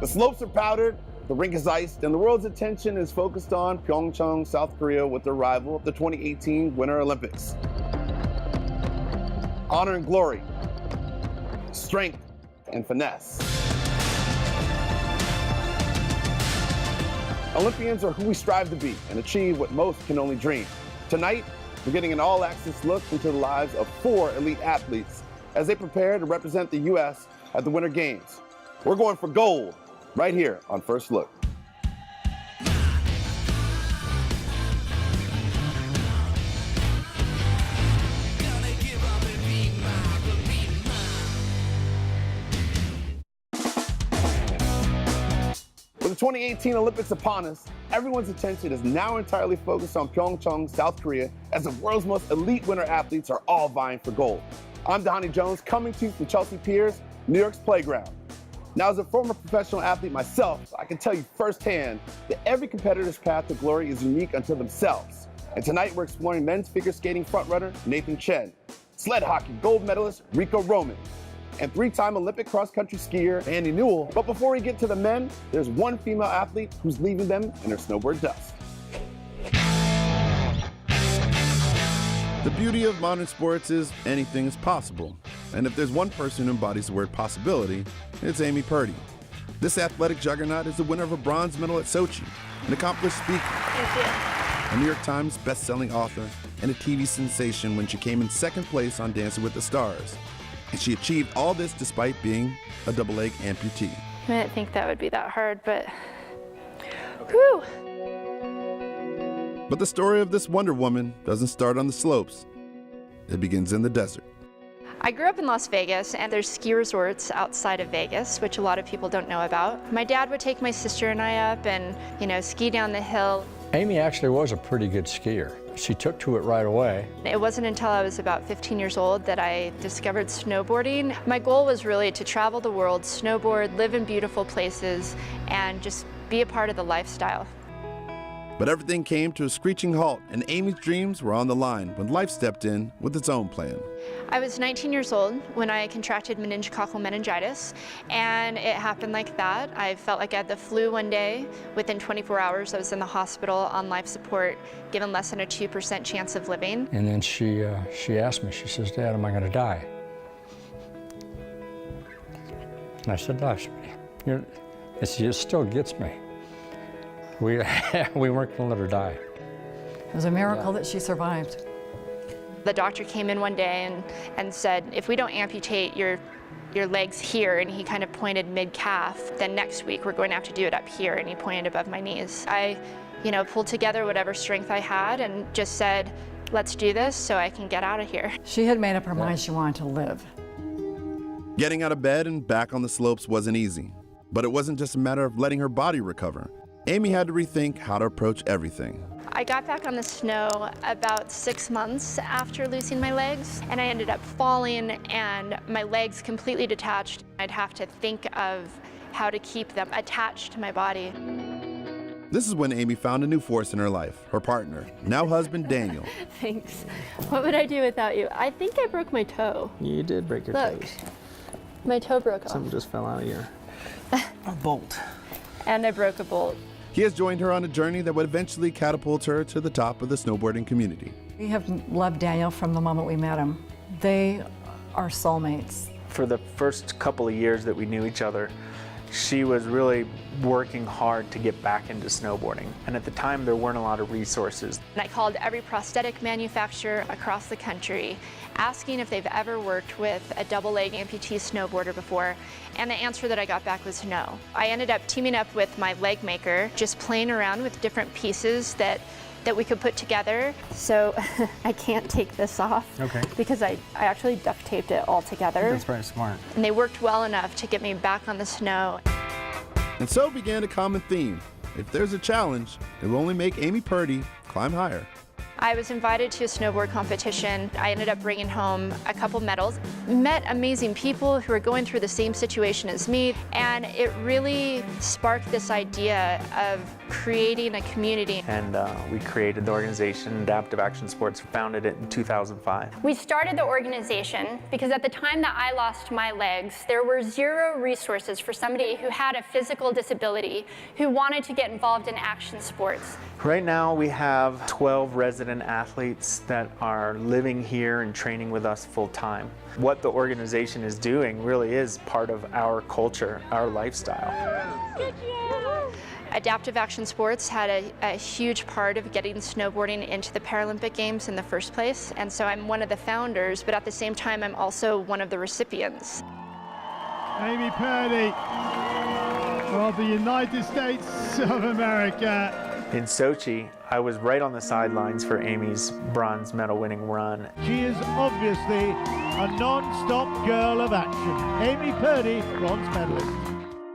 The slopes are powdered, the rink is iced, and the world's attention is focused on Pyeongchang, South Korea with their rival of the 2018 Winter Olympics. Honor and glory, strength and finesse. Olympians are who we strive to be and achieve what most can only dream. Tonight, we're getting an all-access look into the lives of 4 elite athletes as they prepare to represent the U.S. at the Winter Games. We're going for gold right here on First Look. With the 2018 Olympics upon us, everyone's attention is now entirely focused on Pyeongchang, South Korea, as the world's most elite winter athletes are all vying for gold. I'm Donnie Jones, coming to you from Chelsea Piers, New York's playground. Now, as a former professional athlete myself, I can tell you firsthand that every competitor's path to glory is unique unto themselves. And tonight, we're exploring men's figure skating frontrunner Nathan Chen, sled hockey gold medalist Rico Roman, and 3-time Olympic cross-country skier Andy Newell. But before we get to the men, there's one female athlete who's leaving them in her snowboard dust. The beauty of modern sports is anything is possible. And if there's one person who embodies the word possibility, it's Amy Purdy. This athletic juggernaut is the winner of a bronze medal at Sochi, an accomplished speaker, a New York Times best-selling author, and a TV sensation when she came in second place on Dancing with the Stars. And she achieved all this despite being a double-leg amputee. I didn't think that would be that hard, but whew. But the story of this Wonder Woman doesn't start on the slopes. It begins in the desert. I grew up in Las Vegas, and there's ski resorts outside of Vegas, which a lot of people don't know about. My dad would take my sister and I up and, ski down the hill. Amy actually was a pretty good skier. She took to it right away. It wasn't until I was about 15 years old that I discovered snowboarding. My goal was really to travel the world, snowboard, live in beautiful places, and just be a part of the lifestyle. But everything came to a screeching halt, and Amy's dreams were on the line when life stepped in with its own plan. I was 19 years old when I contracted meningococcal meningitis, and it happened like that. I felt like I had the flu one day. Within 24 hours, I was in the hospital on life support, given less than a 2% chance of living. And then she asked me, she says, "Dad, am I going to die?" And I said, "No, it still gets me. We weren't going to let her die." It was a miracle that she survived. The doctor came in one day and said, "If we don't amputate your legs here," and he kind of pointed mid-calf, "then next week we're going to have to do it up here," and he pointed above my knees. I, pulled together whatever strength I had and just said, "Let's do this so I can get out of here." She had made up her mind she wanted to live. Getting out of bed and back on the slopes wasn't easy, but it wasn't just a matter of letting her body recover. Amy had to rethink how to approach everything. I got back on the snow about 6 months after losing my legs, and I ended up falling and my legs completely detached. I'd have to think of how to keep them attached to my body. This is when Amy found a new force in her life, her partner, now husband Daniel. Thanks. What would I do without you? I think I broke my toe. You did break your Look, toes. my toe broke off. Something just fell out of your a bolt. And I broke a bolt. He has joined her on a journey that would eventually catapult her to the top of the snowboarding community. We have loved Daniel from the moment we met him. They are soulmates. For the first couple of years that we knew each other, she was really working hard to get back into snowboarding. And at the time, there weren't a lot of resources. And I called every prosthetic manufacturer across the country, asking if they've ever worked with a double-leg amputee snowboarder before, and the answer that I got back was no. I ended up teaming up with my leg maker, just playing around with different pieces that we could put together. So I can't take this off. Okay. Because I actually duct taped it all together. That's very smart. And they worked well enough to get me back on the snow. And so began a common theme. If there's a challenge, it will only make Amy Purdy climb higher. I was invited to a snowboard competition. I ended up bringing home a couple medals. Met amazing people who were going through the same situation as me, and it really sparked this idea of creating a community. And we created the organization Adaptive Action Sports, founded it in 2005. We started the organization because at the time that I lost my legs, there were zero resources for somebody who had a physical disability who wanted to get involved in action sports. Right now we have 12 resident athletes that are living here and training with us full time. What the organization is doing really is part of our culture, our lifestyle. Adaptive Action Sports had a huge part of getting snowboarding into the Paralympic Games in the first place, and so I'm one of the founders, but at the same time I'm also one of the recipients. Amy Purdy of the United States of America. In Sochi, I was right on the sidelines for Amy's bronze medal winning run. She is obviously a non-stop girl of action. Amy Purdy, bronze medalist.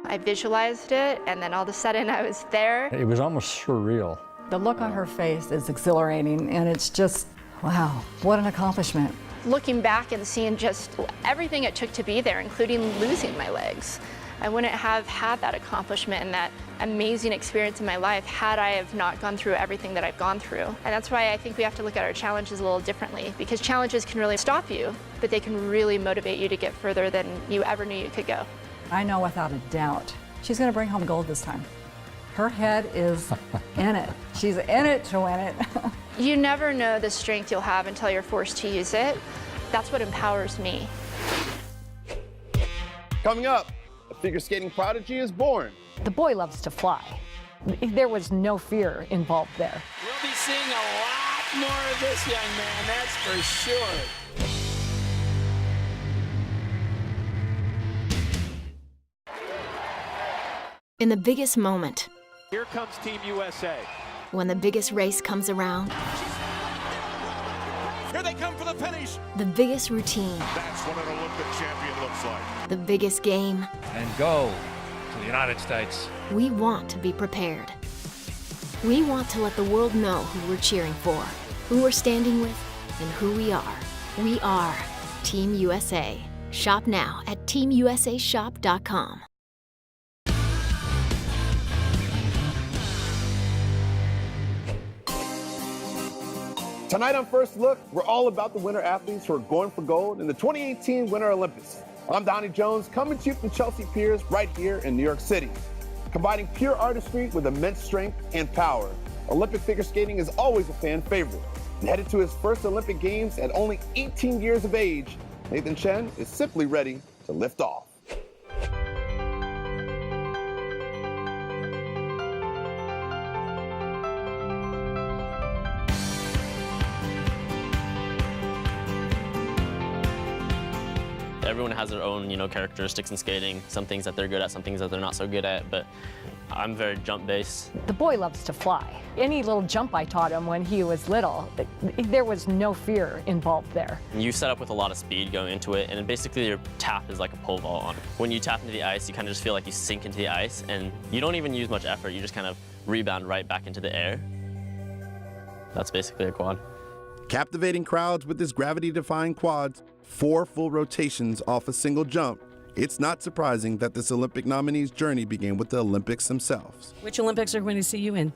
I visualized it, and then all of a sudden I was there. It was almost surreal. The look on her face is exhilarating, and it's just, wow, what an accomplishment. Looking back and seeing just everything it took to be there, including losing my legs. I wouldn't have had that accomplishment and that amazing experience in my life had I have not gone through everything that I've gone through. And that's why I think we have to look at our challenges a little differently, because challenges can really stop you, but they can really motivate you to get further than you ever knew you could go. I know without a doubt she's going to bring home gold this time. Her head is in it. She's in it to win it. You never know the strength you'll have until you're forced to use it. That's what empowers me. Coming up, a figure skating prodigy is born. The boy loves to fly. There was no fear involved there. We'll be seeing a lot more of this young man, that's for sure. In the biggest moment, Here comes Team USA. when the biggest race comes around, Here they come for the finish. the biggest routine, That's what an Olympic champion looks like. the biggest game, And go to the United States. we want to be prepared. We want to let the world know who we're cheering for, who we're standing with, and who we are. We are Team USA. Shop now at teamusashop.com. Tonight on First Look, we're all about the winter athletes who are going for gold in the 2018 Winter Olympics. I'm Donnie Jones, coming to you from Chelsea Piers right here in New York City. Combining pure artistry with immense strength and power, Olympic figure skating is always a fan favorite. And headed to his first Olympic Games at only 18 years of age, Nathan Chen is simply ready to lift off. Everyone has their own, characteristics in skating. Some things that they're good at, some things that they're not so good at, but I'm very jump-based. The boy loves to fly. Any little jump I taught him when he was little, there was no fear involved there. You set up with a lot of speed going into it, and basically your tap is like a pole vault. When you tap into the ice, you kind of just feel like you sink into the ice, and you don't even use much effort. You just kind of rebound right back into the air. That's basically a quad. Captivating crowds with his gravity-defying quads, 4 full rotations off a single jump, it's not surprising that this Olympic nominee's journey began with the Olympics themselves. Which Olympics are we going to see you in?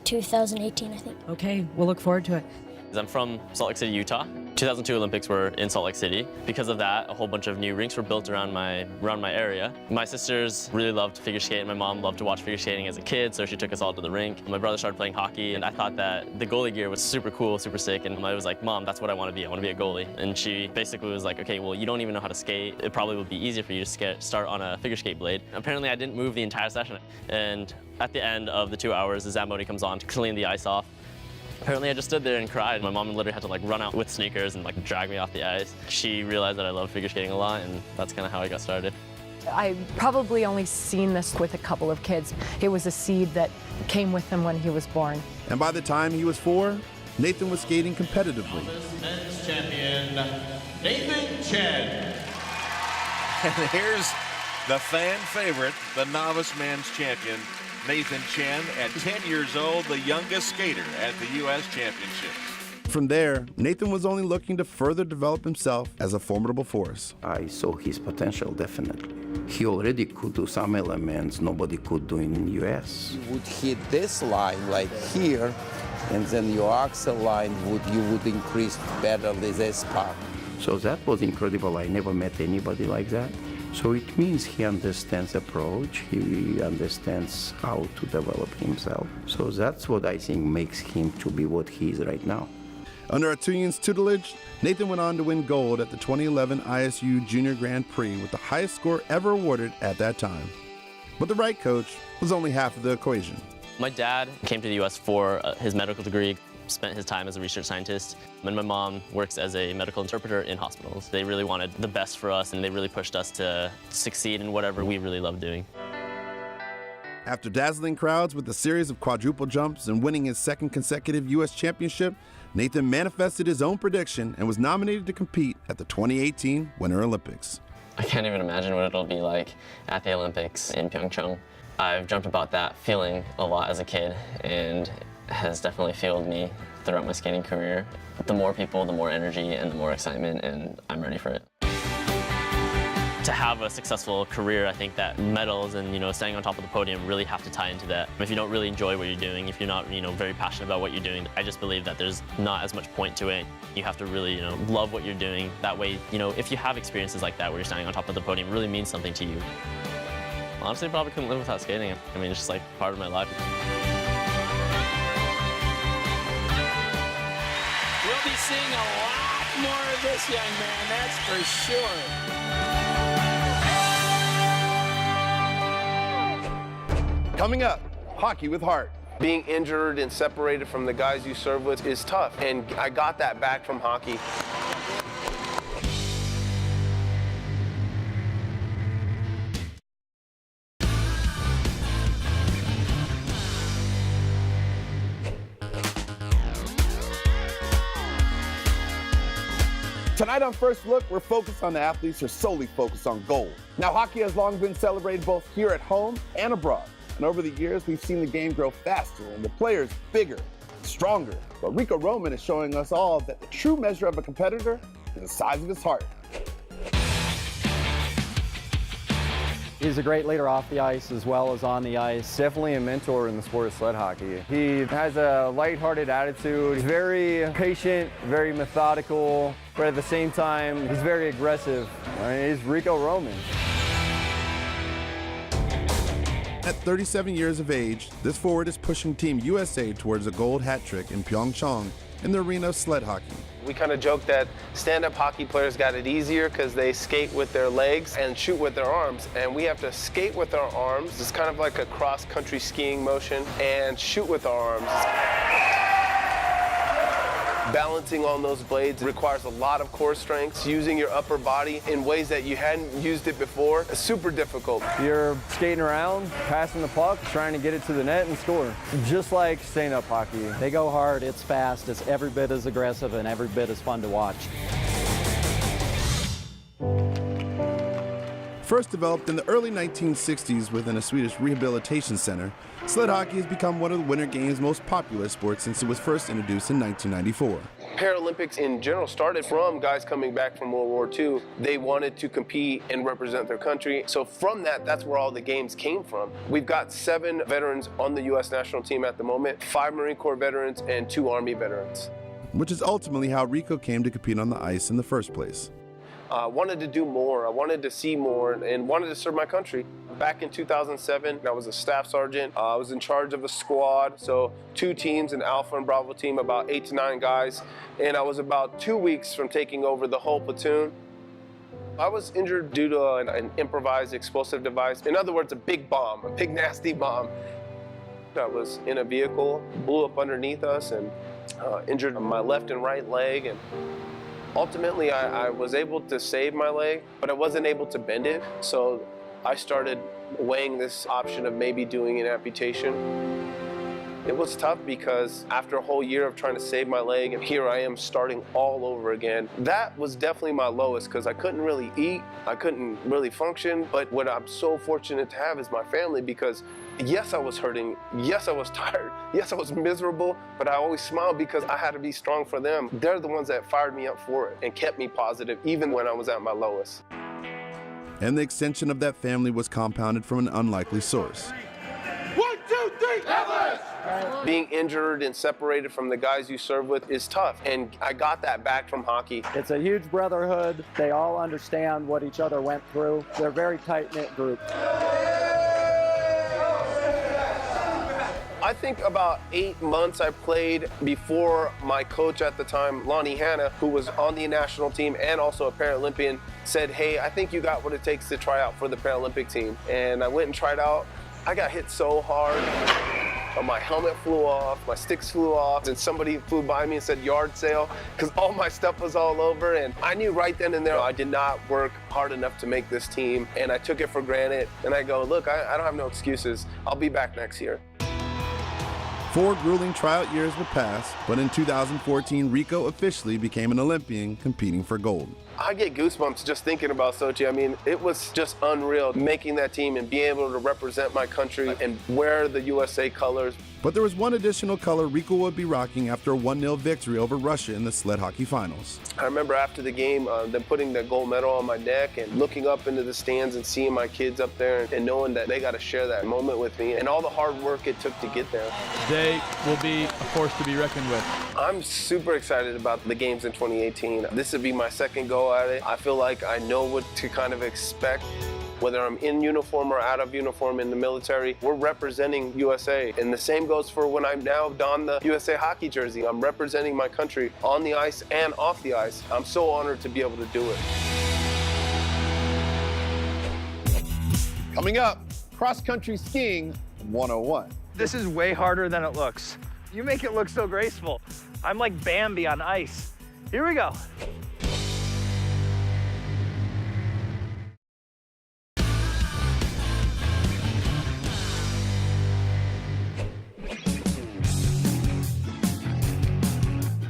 2018, I think. Okay, we'll look forward to it. I'm from Salt Lake City, Utah. 2002 Olympics were in Salt Lake City. Because of that, a whole bunch of new rinks were built around my area. My sisters really loved figure skating. My mom loved to watch figure skating as a kid, so she took us all to the rink. My brother started playing hockey, and I thought that the goalie gear was super cool, super sick, and I was like, Mom, that's what I want to be. I want to be a goalie. And she basically was like, okay, well, you don't even know how to skate. It probably would be easier for you to start on a figure skate blade. Apparently, I didn't move the entire session. And at the end of the 2 hours, the Zamboni comes on to clean the ice off. Apparently I just stood there and cried. My mom literally had to run out with sneakers and drag me off the ice. She realized that I loved figure skating a lot, and that's kind of how I got started. I probably only seen this with a couple of kids. It was a seed that came with him when he was born. And by the time he was 4, Nathan was skating competitively. Men's champion, Nathan Chen. And here's the fan favorite, the novice men's champion, Nathan Chen, at 10 years old, the youngest skater at the U.S. Championships. From there, Nathan was only looking to further develop himself as a formidable force. I saw his potential, definitely. He already could do some elements nobody could do in the U.S. You would hit this line like here, and then your axle line you would increase better this part. So that was incredible. I never met anybody like that. So it means he understands approach, he understands how to develop himself. So that's what I think makes him to be what he is right now. Under Artuyin's tutelage, Nathan went on to win gold at the 2011 ISU Junior Grand Prix with the highest score ever awarded at that time. But the right coach was only half of the equation. My dad came to the U.S. for his medical degree, spent his time as a research scientist, and my mom works as a medical interpreter in hospitals. They really wanted the best for us, and they really pushed us to succeed in whatever we really love doing. After dazzling crowds with a series of quadruple jumps and winning his second consecutive U.S. championship, Nathan manifested his own prediction and was nominated to compete at the 2018 Winter Olympics. I can't even imagine what it'll be like at the Olympics in Pyeongchang. I've dreamt about that feeling a lot as a kid, and has definitely fueled me throughout my skating career. The more people, the more energy, and the more excitement, and I'm ready for it. To have a successful career, I think that medals and staying on top of the podium really have to tie into that. If you don't really enjoy what you're doing, if you're not very passionate about what you're doing, I just believe that there's not as much point to it. You have to really love what you're doing. That way, if you have experiences like that where you're standing on top of the podium, it really means something to you. Honestly, I probably couldn't live without skating. I mean, it's just like part of my life. We'll be seeing a lot more of this young man, that's for sure. Coming up, Hockey with Heart. Being injured and separated from the guys you serve with is tough, and I got that back from hockey. Tonight on First Look, we're focused on the athletes who are solely focused on gold. Now, hockey has long been celebrated both here at home and abroad. And over the years, we've seen the game grow faster and the players bigger, stronger. But Rico Roman is showing us all that the true measure of a competitor is the size of his heart. He's a great leader off the ice as well as on the ice. Definitely a mentor in the sport of sled hockey. He has a lighthearted attitude. He's very patient, very methodical, but at the same time, he's very aggressive. He's Rico Roman. At 37 years of age, this forward is pushing Team USA towards a gold hat trick in Pyeongchang in the arena of sled hockey. We kind of joke that stand-up hockey players got it easier because they skate with their legs and shoot with their arms, and we have to skate with our arms. It's kind of like a cross-country skiing motion, and shoot with our arms. Balancing on those blades requires a lot of core strength. Using your upper body in ways that you hadn't used it before is super difficult. You're skating around, passing the puck, trying to get it to the net and score. Just like stand-up hockey. They go hard, it's fast, it's every bit as aggressive and every bit as fun to watch. First developed in the early 1960s within a Swedish rehabilitation center, sled hockey has become one of the Winter Games' most popular sports since it was first introduced in 1994. Paralympics in general started from guys coming back from World War II. They wanted to compete and represent their country. So from that, that's where all the games came from. We've got 7 veterans on the U.S. national team at the moment, 5 Marine Corps veterans and 2 Army veterans. Which is ultimately how Rico came to compete on the ice in the first place. I wanted to do more, I wanted to see more, and wanted to serve my country. Back in 2007, I was a staff sergeant. I was in charge of a squad, so 2 teams, an Alpha and Bravo team, about 8 to 9 guys, and I was about 2 weeks from taking over the whole platoon. I was injured due to an improvised explosive device. In other words, a big bomb, a big nasty bomb. I was in a vehicle, blew up underneath us, and injured my left and right leg. And ultimately, I was able to save my leg, but I wasn't able to bend it. So I started weighing this option of maybe doing an amputation. It was tough because after a whole year of trying to save my leg, and here I am starting all over again. That was definitely my lowest because I couldn't really eat, I couldn't really function. But what I'm so fortunate to have is my family, because yes, I was hurting, yes, I was tired, yes, I was miserable, but I always smiled because I had to be strong for them. They're the ones that fired me up for it and kept me positive even when I was at my lowest. And the extension of that family was compounded from an unlikely source. 1, 2, 3, Everest! Being injured and separated from the guys you serve with is tough, and I got that back from hockey. It's a huge brotherhood. They all understand what each other went through. They're a very tight-knit group. I think about 8 months I played before my coach at the time, Lonnie Hanna, who was on the national team and also a Paralympian, said, hey, I think you got what it takes to try out for the Paralympic team. And I went and tried out. I got hit so hard. My helmet flew off, my sticks flew off, and somebody flew by me and said yard sale, because all my stuff was all over. And I knew right then and there I did not work hard enough to make this team, and I took it for granted. And I go, look, I don't have no excuses. I'll be back next year. 4 grueling tryout years would pass, but in 2014, Rico officially became an Olympian competing for gold. I get goosebumps just thinking about Sochi. I mean, it was just unreal making that team and being able to represent my country and wear the USA colors. But there was one additional color Rico would be rocking after a 1-0 victory over Russia in the sled hockey finals. I remember after the game, them putting the gold medal on my neck and looking up into the stands and seeing my kids up there and knowing that they got to share that moment with me and all the hard work it took to get there. They will be a force to be reckoned with. I'm super excited about the games in 2018. This would be my second go at it. I feel like I know what to kind of expect. Whether I'm in uniform or out of uniform in the military, we're representing USA. And the same goes for when I'm now don the USA hockey jersey. I'm representing my country on the ice and off the ice. I'm so honored to be able to do it. Coming up, cross-country skiing 101. This is way harder than it looks. You make it look so graceful. I'm like Bambi on ice. Here we go.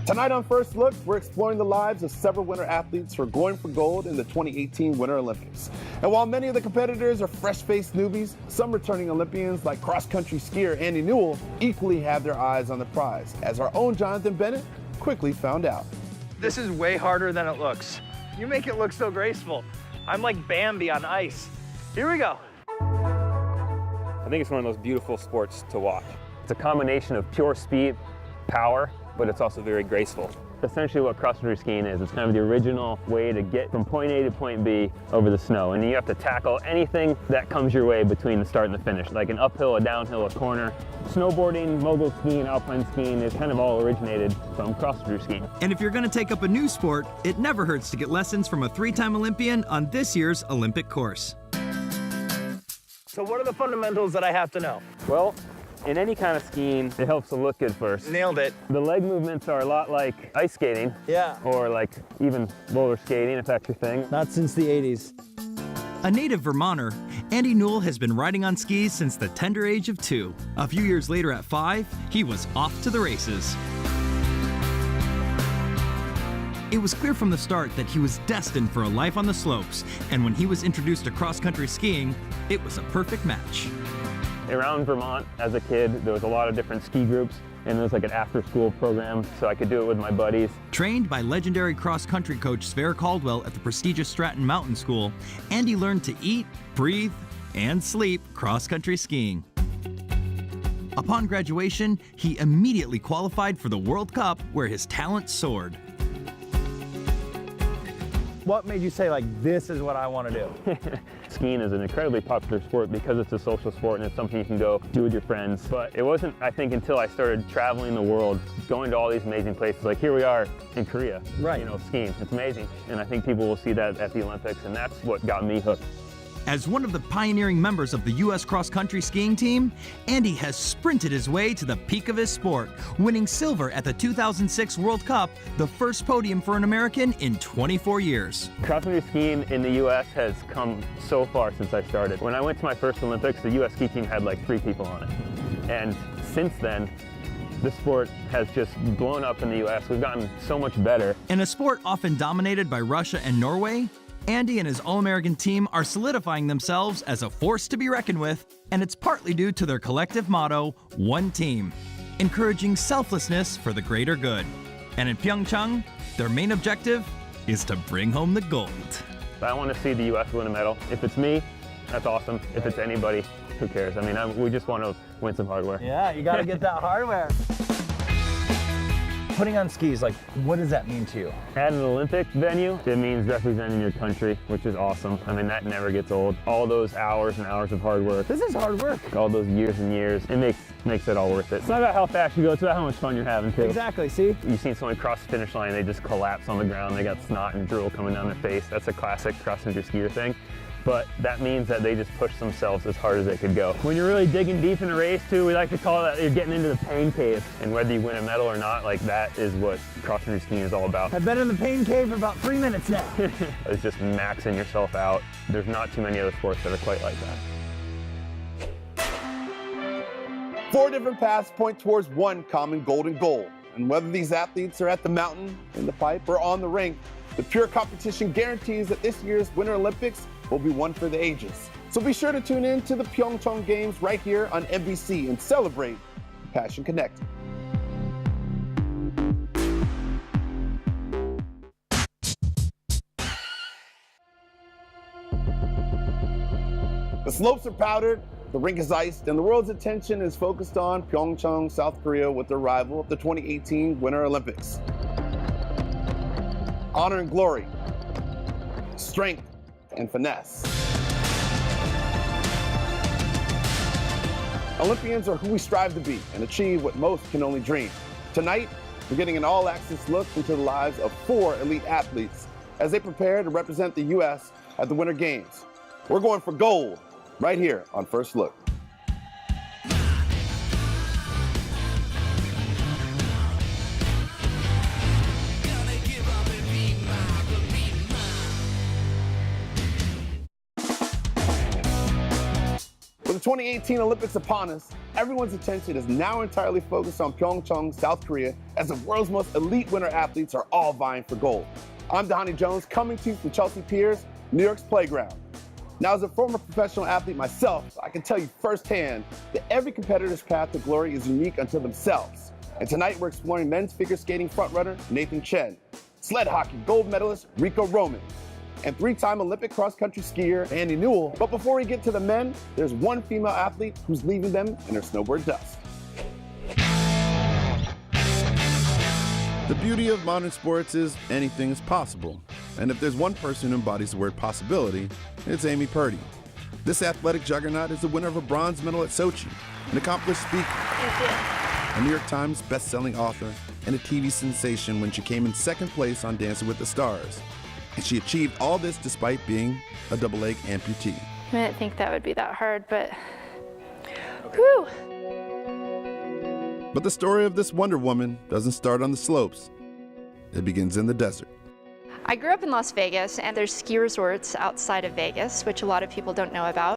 Tonight on First Look, we're exploring the lives of several winter athletes who are going for gold in the 2018 Winter Olympics. And while many of the competitors are fresh-faced newbies, some returning Olympians like cross-country skier Andy Newell equally have their eyes on the prize, as our own Jonathan Bennett quickly found out. This is way harder than it looks. You make it look so graceful. I'm like Bambi on ice. Here we go. I think it's one of those beautiful sports to watch. It's a combination of pure speed, power, but it's also very graceful. Essentially what cross-country skiing is, it's kind of the original way to get from point A to point B over the snow. And you have to tackle anything that comes your way between the start and the finish, like an uphill, a downhill, a corner. Snowboarding, mogul skiing, alpine skiing is kind of all originated from cross-country skiing. And if you're going to take up a new sport, it never hurts to get lessons from a 3-time Olympian on this year's Olympic course. So what are the fundamentals that I have to know? Well, in any kind of skiing, it helps to look good first. Nailed it. The leg movements are a lot like ice skating. Yeah. Or like even roller skating, if that's your thing. Not since the 80s. A native Vermonter, Andy Newell has been riding on skis since the tender age of 2. A few years later at 5, he was off to the races. It was clear from the start that he was destined for a life on the slopes, and when he was introduced to cross-country skiing, it was a perfect match. Around Vermont, as a kid, there was a lot of different ski groups, and there was like an after-school program, so I could do it with my buddies. Trained by legendary cross-country coach Sverre Caldwell at the prestigious Stratton Mountain School, Andy learned to eat, breathe, and sleep cross-country skiing. Upon graduation, he immediately qualified for the World Cup, where his talent soared. What made you say, like, this is what I want to do? Skiing is an incredibly popular sport because it's a social sport and it's something you can go do with your friends. But it wasn't, I think, until I started traveling the world, going to all these amazing places. Like here we are in Korea, right? You know, skiing. It's amazing. And I think people will see that at the Olympics, and that's what got me hooked. As one of the pioneering members of the U.S. cross-country skiing team, Andy has sprinted his way to the peak of his sport, winning silver at the 2006 World Cup, the first podium for an American in 24 years. Cross-country skiing in the U.S. has come so far since I started. When I went to my first Olympics, the U.S. ski team had like 3 people on it. And since then, this sport has just blown up in the U.S. We've gotten so much better. In a sport often dominated by Russia and Norway, Andy and his All-American team are solidifying themselves as a force to be reckoned with, and it's partly due to their collective motto, One Team, encouraging selflessness for the greater good. And in Pyeongchang, their main objective is to bring home the gold. I want to see the U.S. win a medal. If it's me, that's awesome. If it's anybody, who cares? I mean, we just want to win some hardware. Yeah, you got to get that hardware. Putting on skis, like, what does that mean to you? At an Olympic venue, it means representing your country, which is awesome. I mean, that never gets old. All those hours and hours of hard work. This is hard work. All those years and years, it makes it all worth it. It's not about how fast you go, it's about how much fun you're having too. Exactly, see? You've seen someone cross the finish line, they just collapse on the ground, they got snot and drool coming down their face. That's a classic cross-country skier thing. But that means that they just push themselves as hard as they could go. When you're really digging deep in a race too, we like to call that you're getting into the pain cave. And whether you win a medal or not, like that is what cross-country skiing is all about. I've been in the pain cave for about 3 minutes now. It's just maxing yourself out. There's not too many other sports that are quite like that. 4 different paths point towards one common golden goal. And whether these athletes are at the mountain, in the pipe, or on the rink, the pure competition guarantees that this year's Winter Olympics will be one for the ages. So be sure to tune in to the Pyeongchang Games right here on NBC and celebrate Passion Connected. The slopes are powdered, the rink is iced, and the world's attention is focused on Pyeongchang, South Korea with the arrival of the 2018 Winter Olympics. Honor and glory, strength and finesse. Olympians are who we strive to be and achieve what most can only dream. Tonight, we're getting an all-access look into the lives of 4 elite athletes as they prepare to represent the U.S. at the Winter Games. We're going for gold right here on First Look. With the 2018 Olympics upon us, everyone's attention is now entirely focused on Pyeongchang, South Korea, as the world's most elite winter athletes are all vying for gold. I'm Donnie Jones, coming to you from Chelsea Piers, New York's playground. Now, as a former professional athlete myself, I can tell you firsthand that every competitor's path to glory is unique unto themselves. And tonight, we're exploring men's figure skating frontrunner Nathan Chen, sled hockey gold medalist Rico Roman, and 3-time Olympic cross-country skier Andy Newell. But before we get to the men, there's one female athlete who's leaving them in her snowboard dust. The beauty of modern sports is anything is possible. And if there's one person who embodies the word possibility, it's Amy Purdy. This athletic juggernaut is the winner of a bronze medal at Sochi, an accomplished speaker, a New York Times best-selling author, and a TV sensation when she came in second place on Dancing with the Stars. And she achieved all this despite being a double-leg amputee. I didn't think that would be that hard, but whew. But the story of this Wonder Woman doesn't start on the slopes. It begins in the desert. I grew up in Las Vegas, and there's ski resorts outside of Vegas, which a lot of people don't know about.